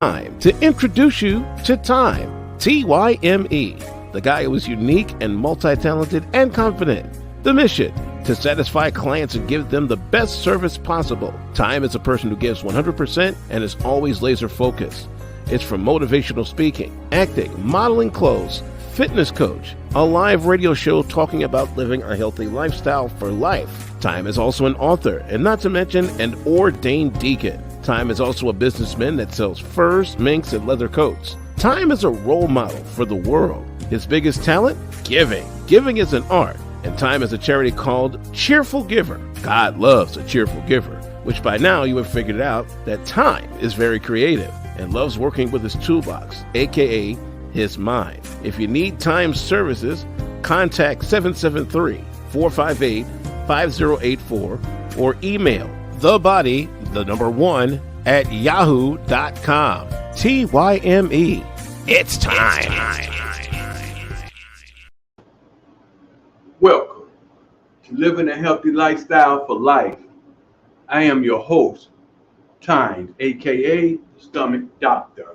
Time to introduce you to Tyme, Tyme, the guy who is unique and multi-talented and confident. The mission, to satisfy clients and give them the best service possible. Tyme is a person who gives 100% and is always laser focused. It's from motivational speaking, acting, modeling clothes, fitness coach, a live radio show talking about living a healthy lifestyle for life. Tyme is also an author, and not to mention an ordained deacon. Tyme is also a businessman that sells furs, minks, and leather coats. Tyme is a role model for the world. His biggest talent? Giving. Giving is an art, and Tyme is a charity called Cheerful Giver. God loves a cheerful giver, which by now you have figured out that Tyme is very creative and loves working with his toolbox, aka his mind. If you need Tyme's services, contact 773-458-5084 or email thebody1@yahoo.com. TYME. It's time. Welcome to Living a Healthy Lifestyle for Life. I am your host, Tyme, aka Stomach Doctor.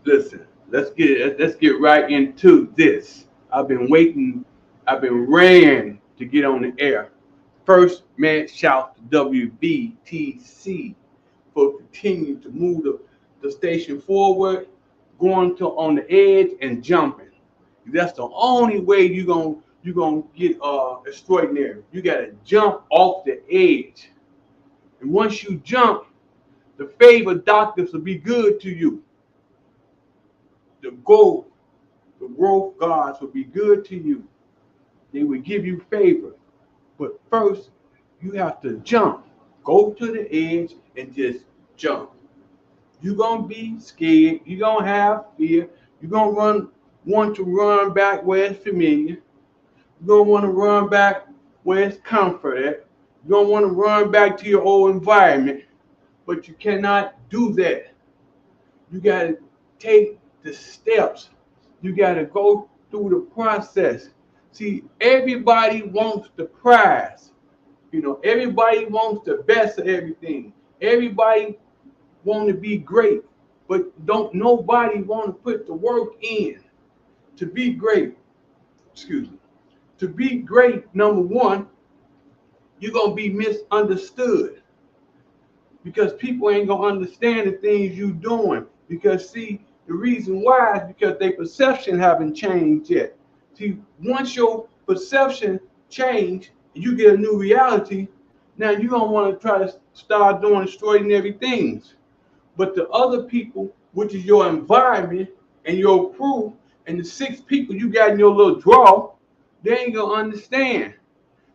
Listen, let's get right into this. I've been waiting, I've been praying to get on the air. First, man, shout to WBTC for continuing to move the station forward, going to on the edge and jumping. That's the only way you're gonna get extraordinary. You gotta jump off the edge. And once you jump, the favored doctors will be good to you. The growth gods will be good to you. They will give you favor. But first, you have to jump. Go to the edge and just jump. You're going to be scared. You're going to have fear. You're going to want to run back where it's familiar. You're going to want to run back where it's comforted. You're going to want to run back to your old environment. But you cannot do that. You got to take the steps. You got to go through the process. See, everybody wants the prize. You know, everybody wants the best of everything. Everybody want to be great, but don't nobody want to put the work in to be great. Excuse me. To be great, number one, you're going to be misunderstood because people ain't going to understand the things you're doing. Because, see, the reason why is because their perception haven't changed yet. See, once your perception change, you get a new reality. Now you don't want to try to start doing extraordinary things. But the other people, which is your environment and your crew, and the 6 people you got in your little draw, they ain't gonna understand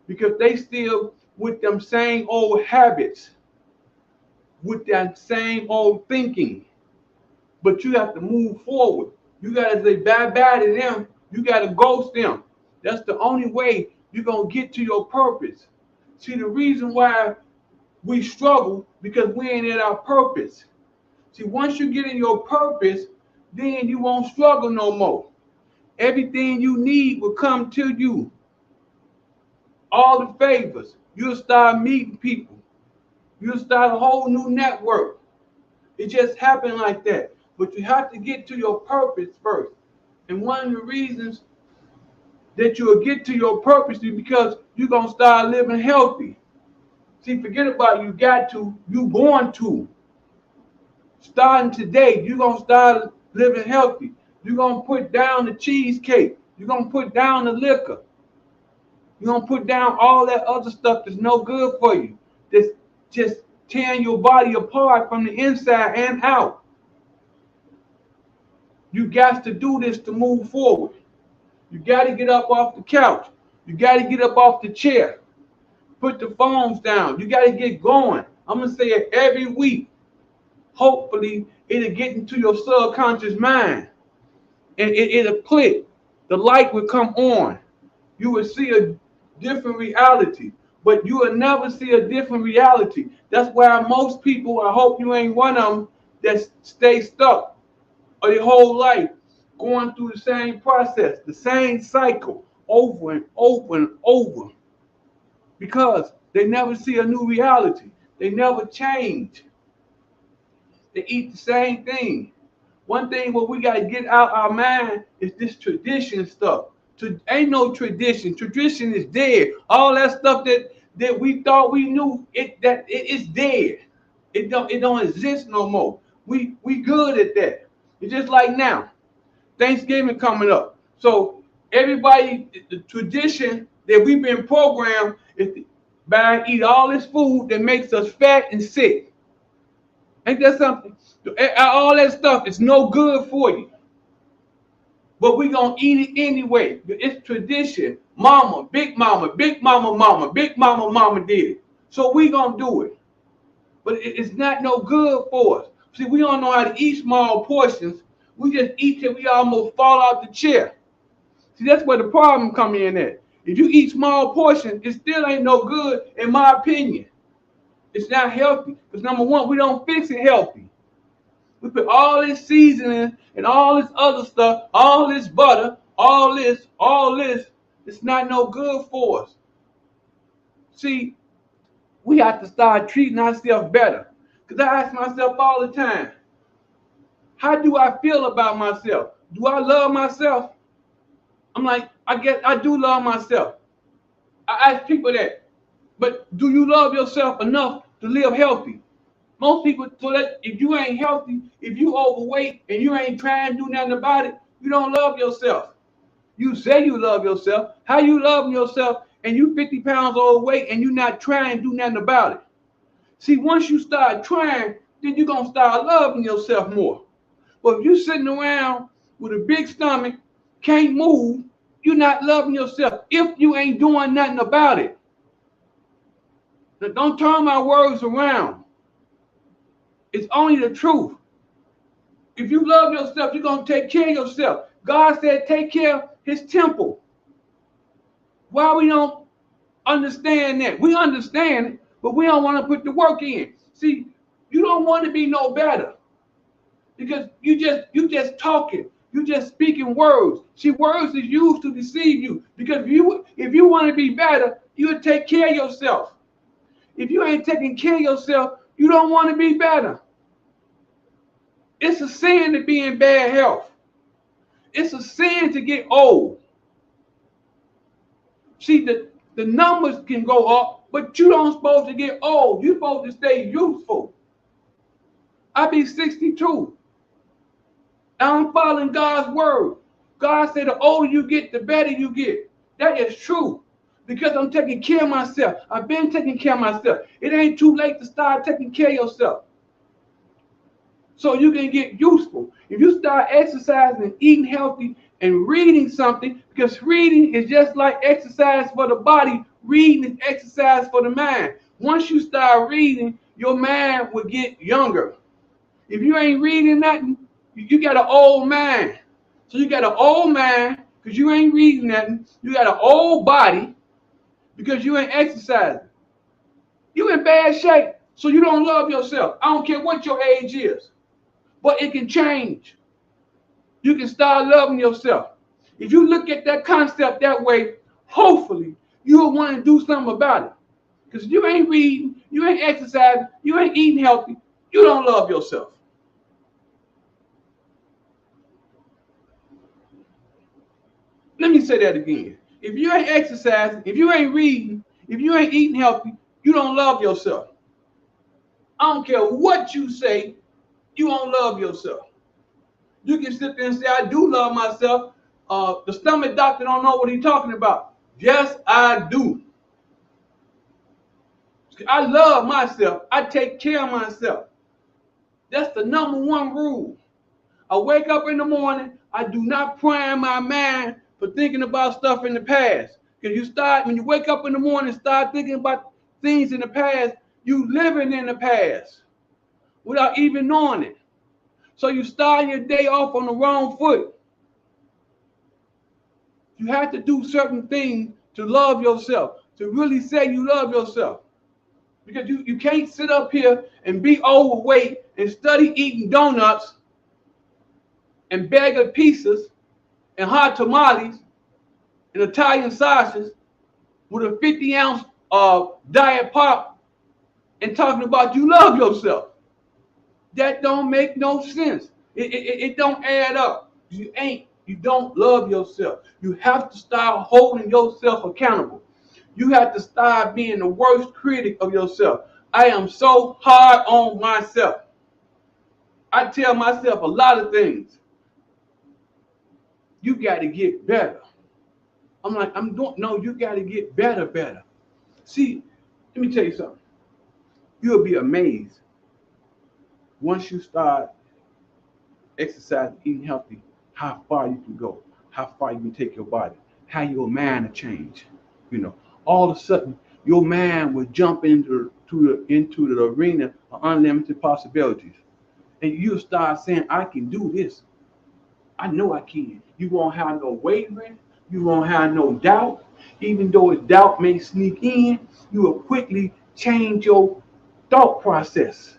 because they still with them same old habits, with that same old thinking. But you have to move forward. You gotta say bye-bye to them. You got to ghost them. That's the only way you're going to get to your purpose. See, the reason why we struggle because we ain't at our purpose. See, once you get in your purpose, then you won't struggle no more. Everything you need will come to you. All the favors. You'll start meeting people. You'll start a whole new network. It just happened like that. But you have to get to your purpose first. And one of the reasons that you'll get to your purpose is because you're going to start living healthy. See, forget about you got to, you going to. Starting today, you're going to start living healthy. You're going to put down the cheesecake. You're going to put down the liquor. You're going to put down all that other stuff that's no good for you. That's just tearing your body apart from the inside and out. You got to do this to move forward. You got to get up off the couch. You got to get up off the chair. Put the phones down. You got to get going. I'm going to say it every week. Hopefully, it'll get into your subconscious mind. And it'll click. The light will come on. You will see a different reality. But you will never see a different reality. That's why most people, I hope you ain't one of them, that stay stuck their whole life going through the same process, the same cycle over and over and over. Because they never see a new reality. They never change. They eat the same thing. One thing what we got to get out our mind is this tradition stuff. Ain't no tradition. Tradition is dead. All that stuff that we thought we knew, it's dead. It don't exist no more. We good at that. It's just like now, Thanksgiving coming up. So everybody, the tradition that we've been programmed is to buy and eat all this food that makes us fat and sick. Ain't that something? All that stuff is no good for you. But we gonna eat it anyway. It's tradition. Mama, big mama, big mama, mama, big mama, mama did it. So we gonna do it. But it's not no good for us. See, we don't know how to eat small portions. We just eat till we almost fall out the chair. See, that's where the problem come in at. If you eat small portions, it still ain't no good, in my opinion. It's not healthy. Because number one, we don't fix it healthy. We put all this seasoning and all this other stuff, all this butter, all this. It's not no good for us. See, we have to start treating ourselves better. Because I ask myself all the time, how do I feel about myself? Do I love myself? I'm like, I guess I do love myself. I ask people that. But do you love yourself enough to live healthy? Most people, so that if you ain't healthy, if you overweight and you ain't trying to do nothing about it, you don't love yourself. You say you love yourself. How you loving yourself and you 50 pounds overweight and you not trying to do nothing about it? See, once you start trying, then you're going to start loving yourself more. But if you're sitting around with a big stomach, can't move, you're not loving yourself if you ain't doing nothing about it. Now, don't turn my words around. It's only the truth. If you love yourself, you're going to take care of yourself. God said take care of his temple. Why we don't understand that? We understand it, but we don't want to put the work in. See, you don't want to be no better because you just talking. You just speaking words. See, words is used to deceive you because if you want to be better, you'll take care of yourself. If you ain't taking care of yourself, you don't want to be better. It's a sin to be in bad health. It's a sin to get old. See, the numbers can go up, but you don't supposed to get old. You're supposed to stay youthful. I be 62. I'm following God's word. God said the older you get, the better you get. That is true. Because I'm taking care of myself. I've been taking care of myself. It ain't too late to start taking care of yourself. So you can get useful. If you start exercising, eating healthy, and reading something, because reading is just like exercise for the body, reading is exercise for the mind. Once you start reading, your mind will get younger. If you ain't reading nothing, you got an old mind. So you got an old mind because you ain't reading nothing. You got an old body because you ain't exercising. You in bad shape, so you don't love yourself. I don't care what your age is. But it can change. You can start loving yourself. If you look at that concept that way, hopefully you'll want to do something about it. Because you ain't reading, you ain't exercising, you ain't eating healthy, you don't love yourself. Let me say that again. If you ain't exercising, if you ain't reading, if you ain't eating healthy, you don't love yourself. I don't care what you say, you don't love yourself. You can sit there and say, I do love myself. The stomach doctor don't know what he's talking about. Yes, I do. I love myself. I take care of myself. That's the number one rule. I wake up in the morning. I do not prime my mind for thinking about stuff in the past. Because when you wake up in the morning, start thinking about things in the past, you living in the past without even knowing it. So you start your day off on the wrong foot. You have to do certain things to love yourself, to really say you love yourself. Because you can't sit up here and be overweight and study eating donuts and bag of pizzas and hot tamales and Italian sausages with a 50-ounce diet pop and talking about you love yourself. That don't make no sense. It don't add up. You don't love yourself. You have to start holding yourself accountable. You have to start being the worst critic of yourself. I am so hard on myself. I tell myself a lot of things. You got to get better. I'm like, no, you got to get better. See, let me tell you something. You'll be amazed once you start exercising, eating healthy, how far you can go, how far you can take your body, how your mind will change. All of a sudden, your mind will jump into the arena of unlimited possibilities. And you'll start saying, I can do this. I know I can. You won't have no wavering. You won't have no doubt. Even though doubt may sneak in, you will quickly change your thought process.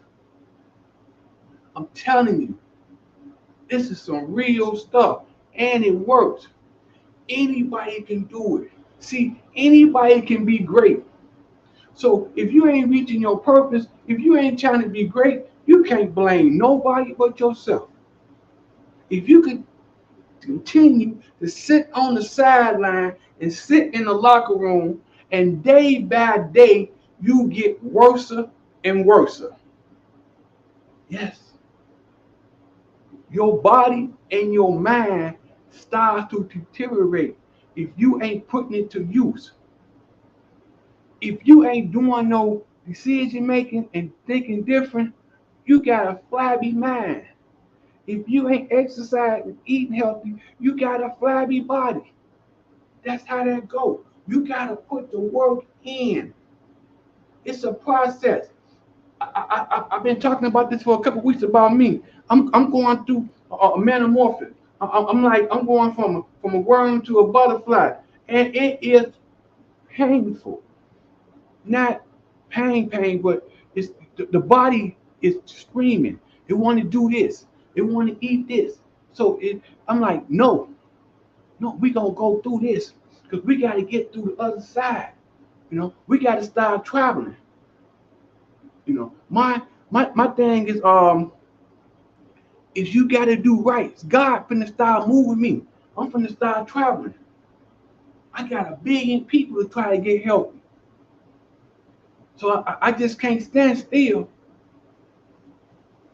I'm telling you, this is some real stuff, and it works. Anybody can do it. See, anybody can be great. So if you ain't reaching your purpose, if you ain't trying to be great, you can't blame nobody but yourself. If you could continue to sit on the sideline and sit in the locker room, and day by day you get worse and worse. Yes. Your body and your mind start to deteriorate if you ain't putting it to use. If you ain't doing no decision making and thinking different, you got a flabby mind. If you ain't exercising, eating healthy, you got a flabby body. That's how that goes. You got to put the work in. It's a process. I've been talking about this for a couple of weeks about me. I'm going through a metamorphosis. I'm going from a worm to a butterfly, and it is painful. Not pain, but it's the body is screaming. It want to do this. It want to eat this. So I'm like, no, we gonna go through this because we got to get through the other side. We got to start traveling. My thing is you got to do right. God finna start moving me. I'm finna start traveling. I got 1 billion people to try to get healthy. So I just can't stand still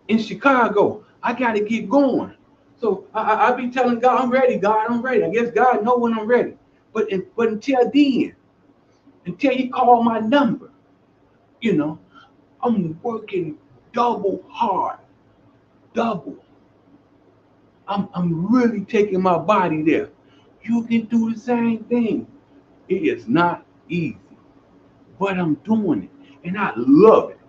in Chicago. I got to get going. So I be telling God, I'm ready. God, I'm ready. I guess God know when I'm ready. But until then, until He call my number, I'm working double hard. Double. I'm really taking my body there. You can do the same thing. It is not easy, but I'm doing it, and I love it.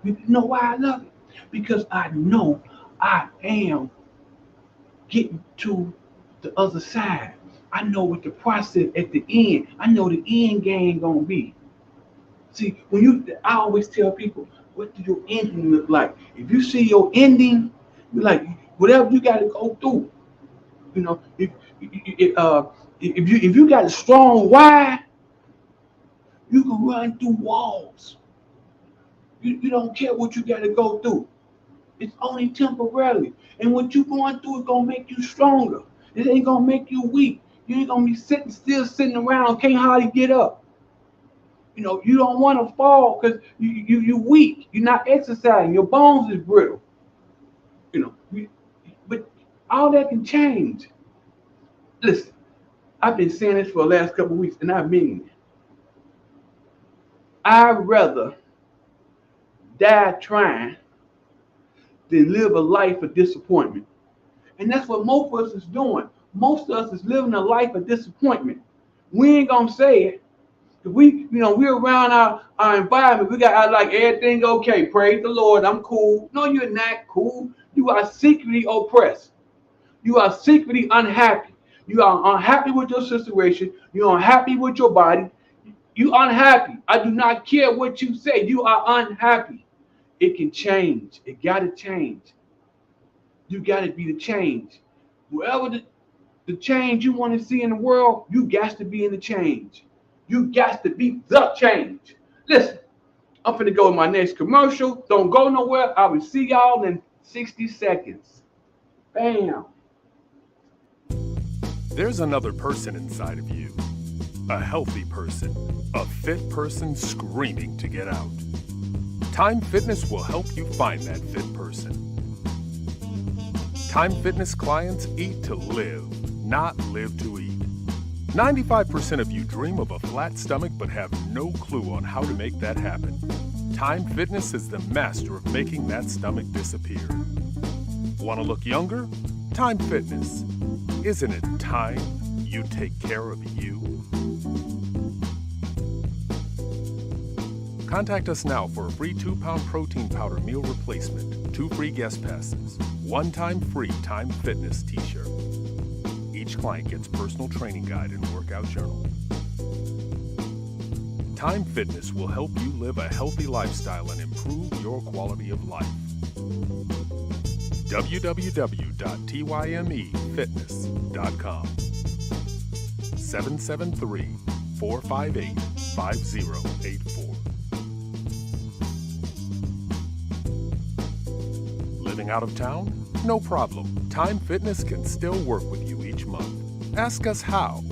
You know why I love it? Because I know I am getting to the other side. I know what the process at the end. I know the end game gonna be. See, I always tell people, what do your ending look like? If you see your ending, you're like, whatever you got to go through. If you got a strong why, you can run through walls. You don't care what you got to go through. It's only temporarily. And what you going through is going to make you stronger. It ain't going to make you weak. You ain't going to be sitting around, can't hardly get up. You don't want to fall because you're weak. You're not exercising. Your bones is brittle. But all that can change. Listen, I've been saying this for the last couple of weeks, and I mean it. I'd rather die trying than live a life of disappointment. And that's what most of us is doing. Most of us is living a life of disappointment. We ain't gonna say it. We're around our environment. We got like everything okay. Praise the Lord, I'm cool. No, you're not cool. You are secretly oppressed. You are secretly unhappy. You are unhappy with your situation. You're unhappy with your body. You unhappy. I do not care what you say. You are unhappy. It can change. It gotta change. You gotta be the change. Wherever the change you want to see in the world, you got to be in the change. You got to be the change. Listen, I'm finna go to my next commercial. Don't go nowhere. I will see y'all in 60 seconds. Bam. There's another person inside of you. A healthy person. A fit person screaming to get out. Tyme Fitness will help you find that fit person. Tyme Fitness clients eat to live, not live to eat. 95% of you dream of a flat stomach but have no clue on how to make that happen. Tyme Fitness is the master of making that stomach disappear. Want to look younger? Tyme Fitness. Isn't it time you take care of you? Contact us now for a free 2-pound protein powder meal replacement, 2 free guest passes, 1-time free Tyme Fitness t-shirt. Each client gets personal training guide and workout journal. Tyme Fitness will help you live a healthy lifestyle and improve your quality of life. www.tymefitness.com 773-458-5084. Living out of town? No problem. Tyme Fitness can still work with you each month. Ask us how.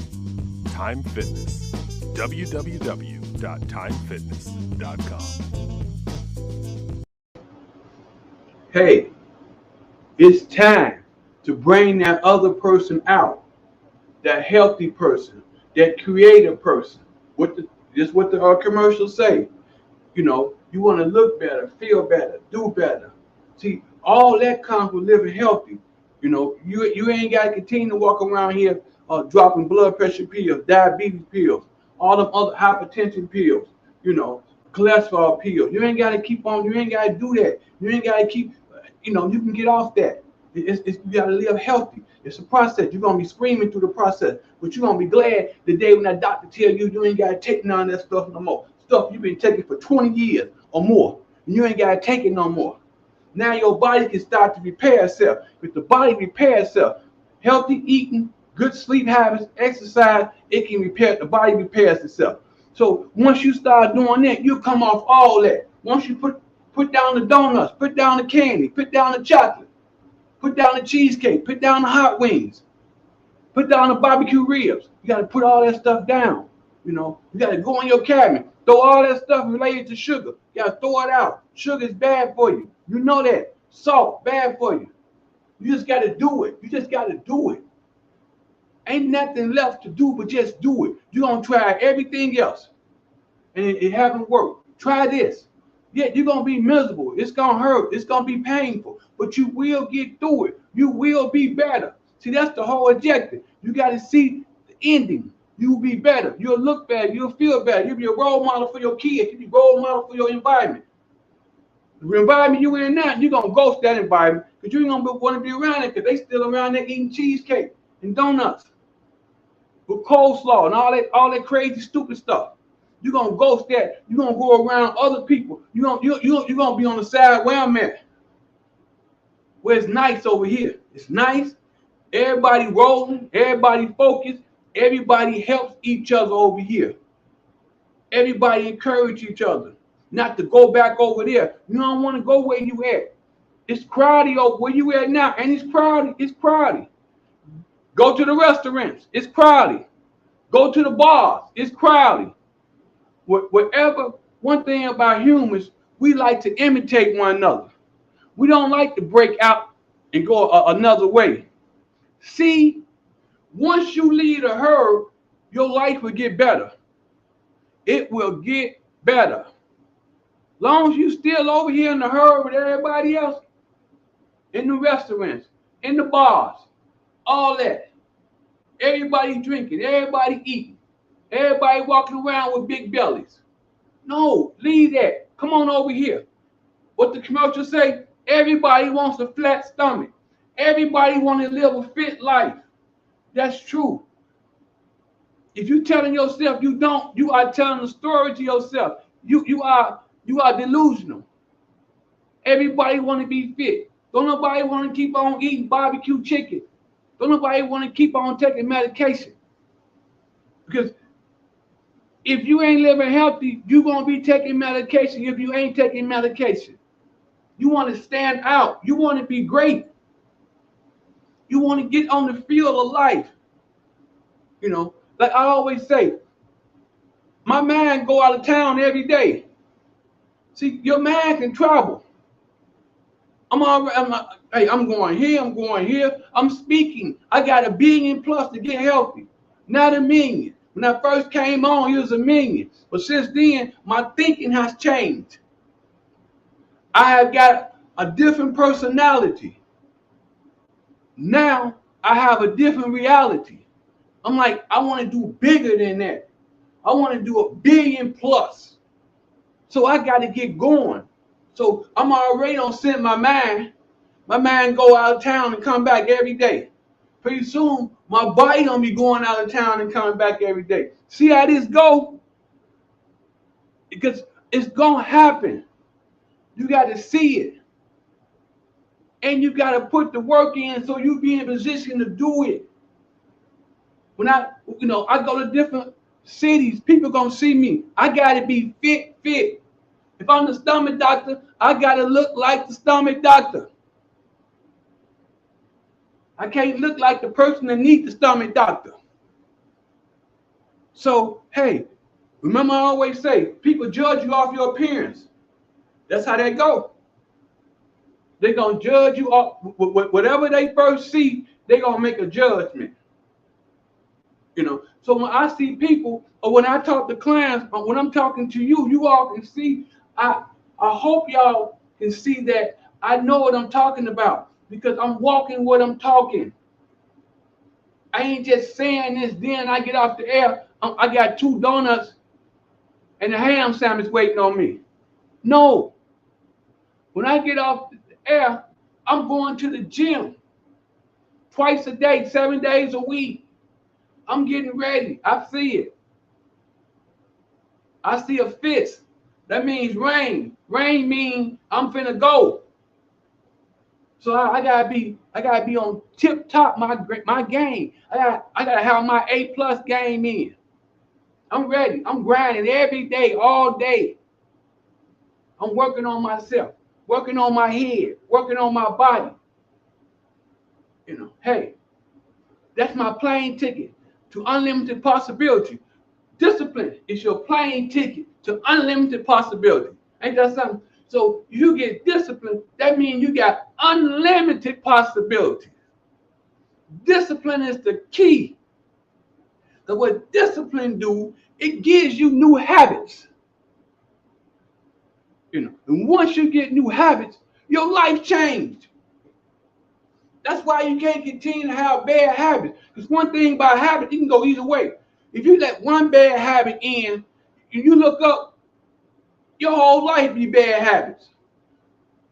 Tyme Fitness. www.tymefitness.com. Hey, it's time to bring that other person out. That healthy person, that creative person. Just what the commercials say. You know, you want to look better, feel better, do better. See, all that comes with living healthy. You know, you ain't got to continue to walk around here dropping blood pressure pills, diabetes pills, all them other hypertension pills, you know, cholesterol pills. You ain't got to keep on. You ain't got to do that. You ain't got to keep. You know, you can get off that. You got to live healthy. It's a process. You're going to be screaming through the process, but you're going to be glad the day when that doctor tell you you ain't got to take none of that stuff no more. Stuff you've been taking for 20 years or more, and you ain't got to take it no more. Now your body can start to repair itself. If the body repairs itself, healthy eating, good sleep habits, exercise, it can repair. The body repairs itself. So once you start doing that, you come off all that. Once you put down the donuts, put down the candy, put down the chocolate, put down the cheesecake, put down the hot wings, put down the barbecue ribs. You got to put all that stuff down. You know, you got to go in your cabinet, throw all that stuff related to sugar. You got to throw it out. Sugar is bad for you. You know that. Salt, bad for you. You just got to do it. You just got to do it. Ain't nothing left to do but just do it. You're going to try everything else, and it haven't worked. Try this. Yeah, you're going to be miserable. It's going to hurt. It's going to be painful, but you will get through it. You will be better. See, that's the whole objective. You got to see the ending. You'll be better. You'll look better. You'll feel better. You'll be a role model for your kids. You'll be a role model for your environment. The environment you in now, you're going to ghost that environment because you ain't going to want to be around it because they still around there eating cheesecake and donuts with coleslaw and all that crazy, stupid stuff. You're going to ghost that. You're going to go around other people. You're going to be on the side where I'm at, where it's nice over here. It's nice. Everybody rolling. Everybody focused. Everybody helps each other over here. Everybody encourage each other not to go back over there. You don't want to go where you at. It's crowded over where you at now, and it's crowded. It's crowded. Go to the restaurants. It's crowded. Go to the bars. It's crowded. Whatever. One thing about humans, we like to imitate one another. We don't like to break out and go another way. See, once you leave the herd, your life will get better. It will get better. Long as you still over here in the herd with everybody else, in the restaurants, in the bars, all that. Everybody drinking, everybody eating, everybody walking around with big bellies. No, leave that. Come on over here. What the commercial say? Everybody wants a flat stomach. Everybody wants to live a fit life. That's true. If you're telling yourself you don't, you are telling a story to yourself. You are delusional. Everybody want to be fit. Don't nobody want to keep on eating barbecue chicken. Don't nobody want to keep on taking medication. Because If you ain't living healthy, you're going to be taking medication if you ain't taking medication. You want to stand out. You want to be great. You want to get on the field of life. You know, like I always say, my man go out of town every day. See, your man can travel. I'm going here, I'm going here. I'm speaking. I got $1 billion plus to get healthy. Not $1 million. When I first came on, it was $1 million. But since then, my thinking has changed. I have got a different personality. Now I have a different reality. I'm like, I want to do bigger than that. I want to do $1 billion plus. So I got to get going. So I'm already on send my man. My man go out of town and come back every day. Pretty soon, my body gonna be going out of town and coming back every day. See how this go? Because it's gonna happen. You got to see it. And you got to put the work in so you be in position to do it. When I go to different cities, people gonna see me. I gotta be fit. If I'm the stomach doctor, I gotta look like the stomach doctor. I can't look like the person that needs the stomach doctor. So, hey, remember I always say, people judge you off your appearance. That's how they go. They're going to judge you off, whatever they first see, they're going to make a judgment. You know, so when I see people, or when I talk to clients, or when I'm talking to you, you all can see, I hope y'all can see that I know what I'm talking about because I'm walking what I'm talking. I ain't just saying this, then I get off the air, I got 2 donuts and a ham sandwich waiting on me. No. When I get off the air, I'm going to the gym twice a day, 7 days a week. I'm getting ready. I see it. I see a fist. That means rain. Rain means I'm finna go. So I gotta be on tip top my game. I gotta have my A+ game in. I'm ready. I'm grinding every day, all day. I'm working on myself, working on my head, working on my body. You know, hey, that's my plane ticket to unlimited possibility. Discipline is your plane ticket to unlimited possibility. Ain't that something? So you get discipline, that means you got unlimited possibilities. Discipline is the key. So what discipline do, it gives you new habits. You know, and once you get new habits, your life changed. That's why you can't continue to have bad habits. Because one thing about habit, it can go either way. If you let one bad habit in, and you look up, your whole life be bad habits.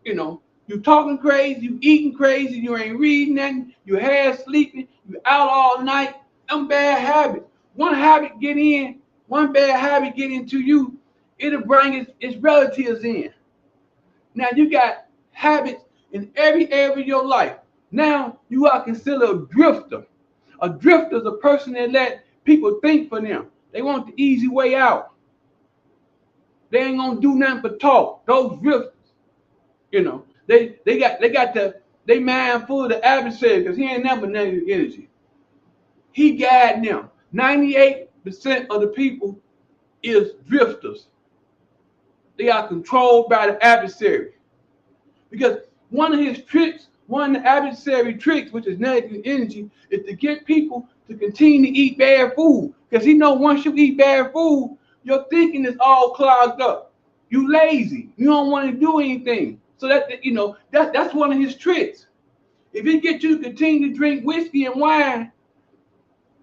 You know, you talking crazy, you eating crazy, you ain't reading nothing, you half sleeping, you out all night. Them bad habits. One habit get in, one bad habit get into you, it'll bring its relatives in. Now you got habits in every area of your life. Now you are considered a drifter. A drifter is a person that let people think for them. They want the easy way out. They ain't gonna do nothing but talk. Those drifters, you know, they got they mind full of the adversary because he ain't never negative energy. He guiding them. 98% of the people is drifters. They are controlled by the adversary. Because one of his tricks, one of the adversary tricks, which is negative energy, is to get people to continue to eat bad food. Because he know once you eat bad food, your thinking is all clogged up. You lazy. You don't want to do anything. So that's one of his tricks. If he gets you to continue to drink whiskey and wine,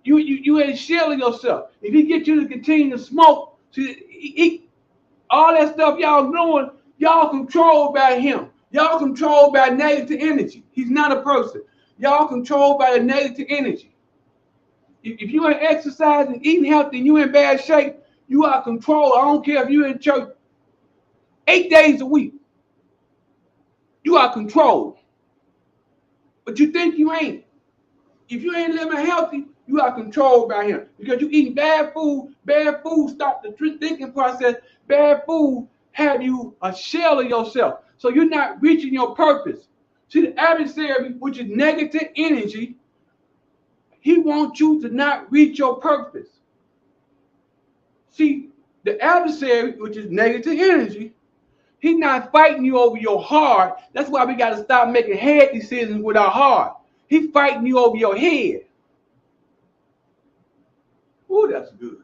you ain't shelling yourself. If he gets you to continue to smoke, all that stuff y'all doing, y'all controlled by him. Y'all controlled by negative energy. He's not a person. Y'all controlled by the negative energy. If you ain't exercising, eating healthy, and you in bad shape, you are controlled. I don't care if you in church 8 days a week. You are controlled. But you think you ain't. If you ain't living healthy, You are controlled by him because you eat bad food. Bad food stop the thinking process. Bad food have you a shell of yourself. So you're not reaching your purpose. See, the adversary, which is negative energy, he wants you to not reach your purpose. See, the adversary, which is negative energy, he's not fighting you over your heart. That's why we got to stop making head decisions with our heart. He's fighting you over your head. Ooh, that's good.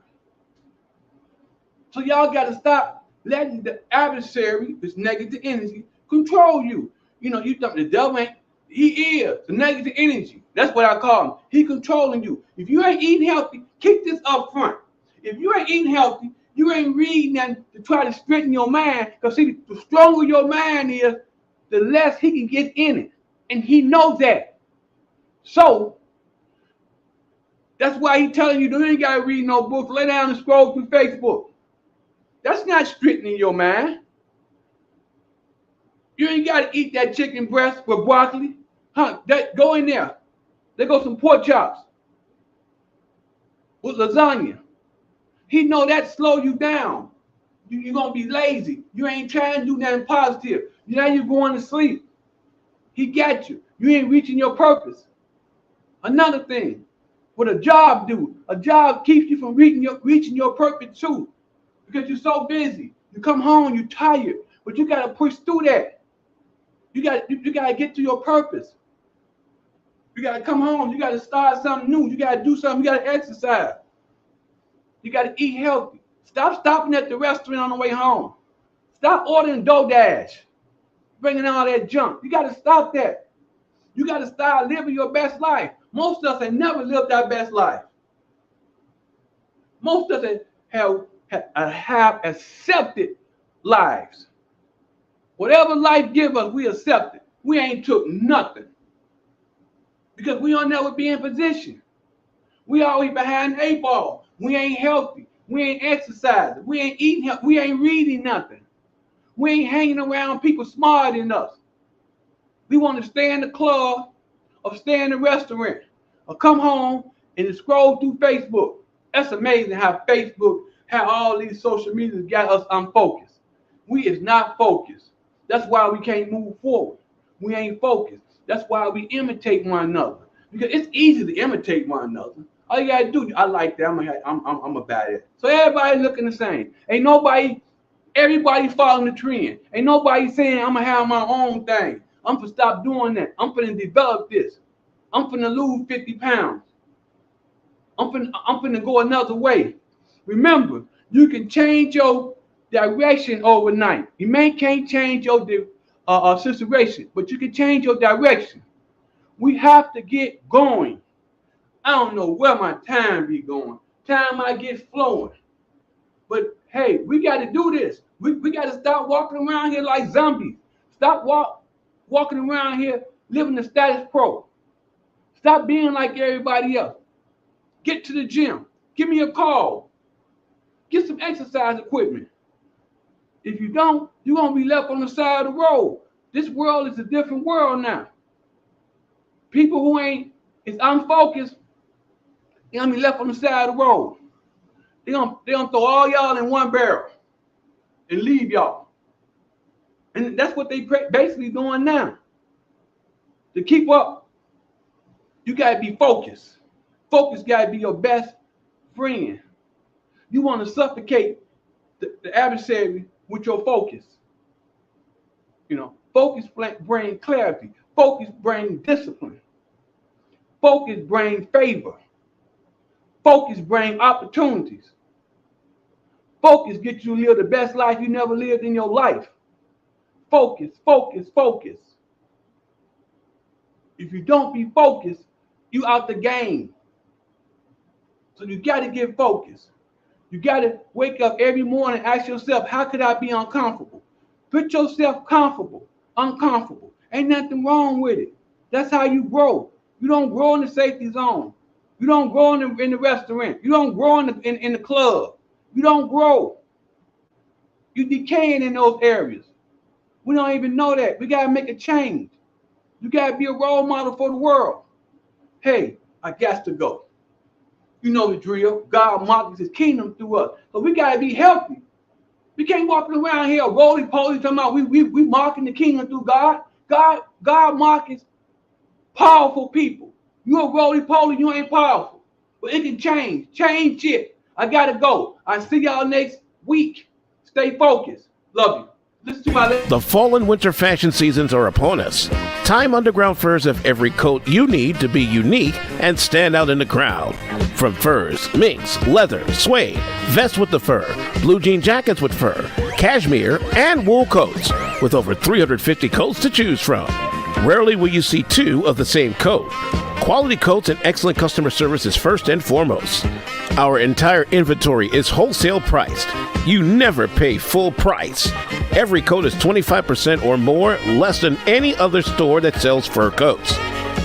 So y'all got to stop letting the adversary, this negative energy, control you. You know, you think the devil ain't, he is the negative energy. That's what I call him. He controlling you. If you ain't eating healthy, kick this up front. If you ain't eating healthy, you ain't reading nothing to try to strengthen your mind. Because see, the stronger your mind is, the less he can get in it. And he knows that. So, that's why he's telling you, you ain't got to read no books. Lay down and scroll through Facebook. That's not strengthening your mind. You ain't got to eat that chicken breast with broccoli. Huh? Go in there. There go some pork chops with lasagna. He know that slow you down. You're going to be lazy. You ain't trying to do nothing positive. Now you're going to sleep. He got you. You ain't reaching your purpose. Another thing, what a job do, a job keeps you from reaching your purpose too. Because you're so busy. You come home, you're tired. But you got to push through that. You got to get to your purpose. You got to come home. You got to start something new. You got to do something. You got to exercise. You got to eat healthy. Stop stopping at the restaurant on the way home. Stop ordering DoorDash, bringing all that junk. You got to stop that. You got to start living your best life. Most of us have never lived our best life. Most of us have accepted lives. Whatever life gives us, we accept it. We ain't took nothing. Because we don't never be in position. We always behind the 8 ball. We ain't healthy. We ain't exercising. We ain't eating healthy. We ain't reading nothing. We ain't hanging around people smarter than us. We want to stay in the club or stay in the restaurant or come home and scroll through Facebook. That's amazing how Facebook, how all these social media got us unfocused. We is not focused. That's why we can't move forward. We ain't focused. That's why we imitate one another. Because it's easy to imitate one another. All you gotta do, I like that. I'm about it. So everybody looking the same. Everybody following the trend. Ain't nobody saying I'm gonna have my own thing. I'm gonna stop doing that. I'm gonna develop this. I'm gonna lose 50 pounds. I'm gonna go another way. Remember, you can change your direction overnight. You can't change your situation, but you can change your direction. We have to get going. I don't know where my time be going. Time might get flowing. But hey, we got to do this. We got to stop walking around here like zombies. Stop walking around here living the status quo. Stop being like everybody else. Get to the gym. Give me a call. Get some exercise equipment. If you don't, you're going to be left on the side of the road. This world is a different world now. People who is unfocused, they're going to be left on the side of the road. They're going to throw all y'all in one barrel and leave y'all. And that's what they basically doing now. To keep up, you got to be focused. Focus got to be your best friend. You want to suffocate the adversary with your focus. You know, focus brings clarity. Focus brings discipline. Focus brings favor. Focus brings opportunities. Focus gets you to live the best life you never lived in your life. Focus, focus, focus. If you don't be focused, you out the game. So you got to get focused. You got to wake up every morning and ask yourself, how could I be uncomfortable? Put yourself comfortable, uncomfortable. Ain't nothing wrong with it. That's how you grow. You don't grow in the safety zone. You don't grow in the restaurant. You don't grow in the club. You don't grow. You're decaying in those areas. We don't even know that. We got to make a change. You got to be a role model for the world. Hey, I got to go. You know the drill. God markets his kingdom through us. So we got to be healthy. We can't walk around here roly-poly talking about we marking the kingdom through God. God markets powerful people. You a roly-poly, you ain't powerful. But it can change. Change it. I got to go. I see y'all next week. Stay focused. Love you. Listen to my... The fall and winter fashion seasons are upon us. Tyme Underground Furs have every coat you need to be unique and stand out in the crowd. From furs, minks, leather, suede, vests with the fur, blue jean jackets with fur, cashmere, and wool coats, with over 350 coats to choose from. Rarely will you see two of the same coat. Quality coats and excellent customer service is first and foremost. Our entire inventory is wholesale priced. You never pay full price. Every coat is 25% or more less than any other store that sells fur coats.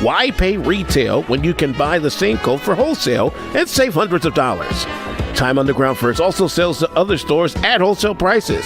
Why pay retail when you can buy the same coat for wholesale and save hundreds of dollars? Tyme Underground Furs also sells to other stores at wholesale prices.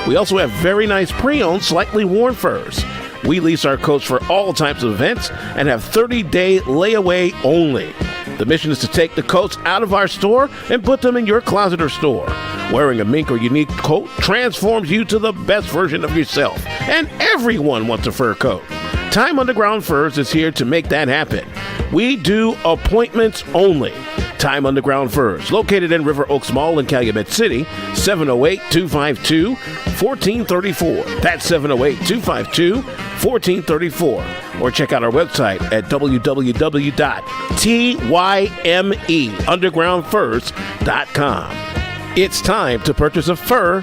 We also have very nice pre-owned, slightly worn furs. We lease our coats for all types of events and have 30-day layaway only. The mission is to take the coats out of our store and put them in your closet or store. Wearing a mink or unique coat transforms you to the best version of yourself, and everyone wants a fur coat. Tyme Underground Furs is here to make that happen. We do appointments only. Tyme Underground Furs, located in River Oaks Mall in Calumet City, 708-252-1434. That's 708-252-1434. Or check out our website at www.tymeundergroundfurs.com. It's time to purchase a fur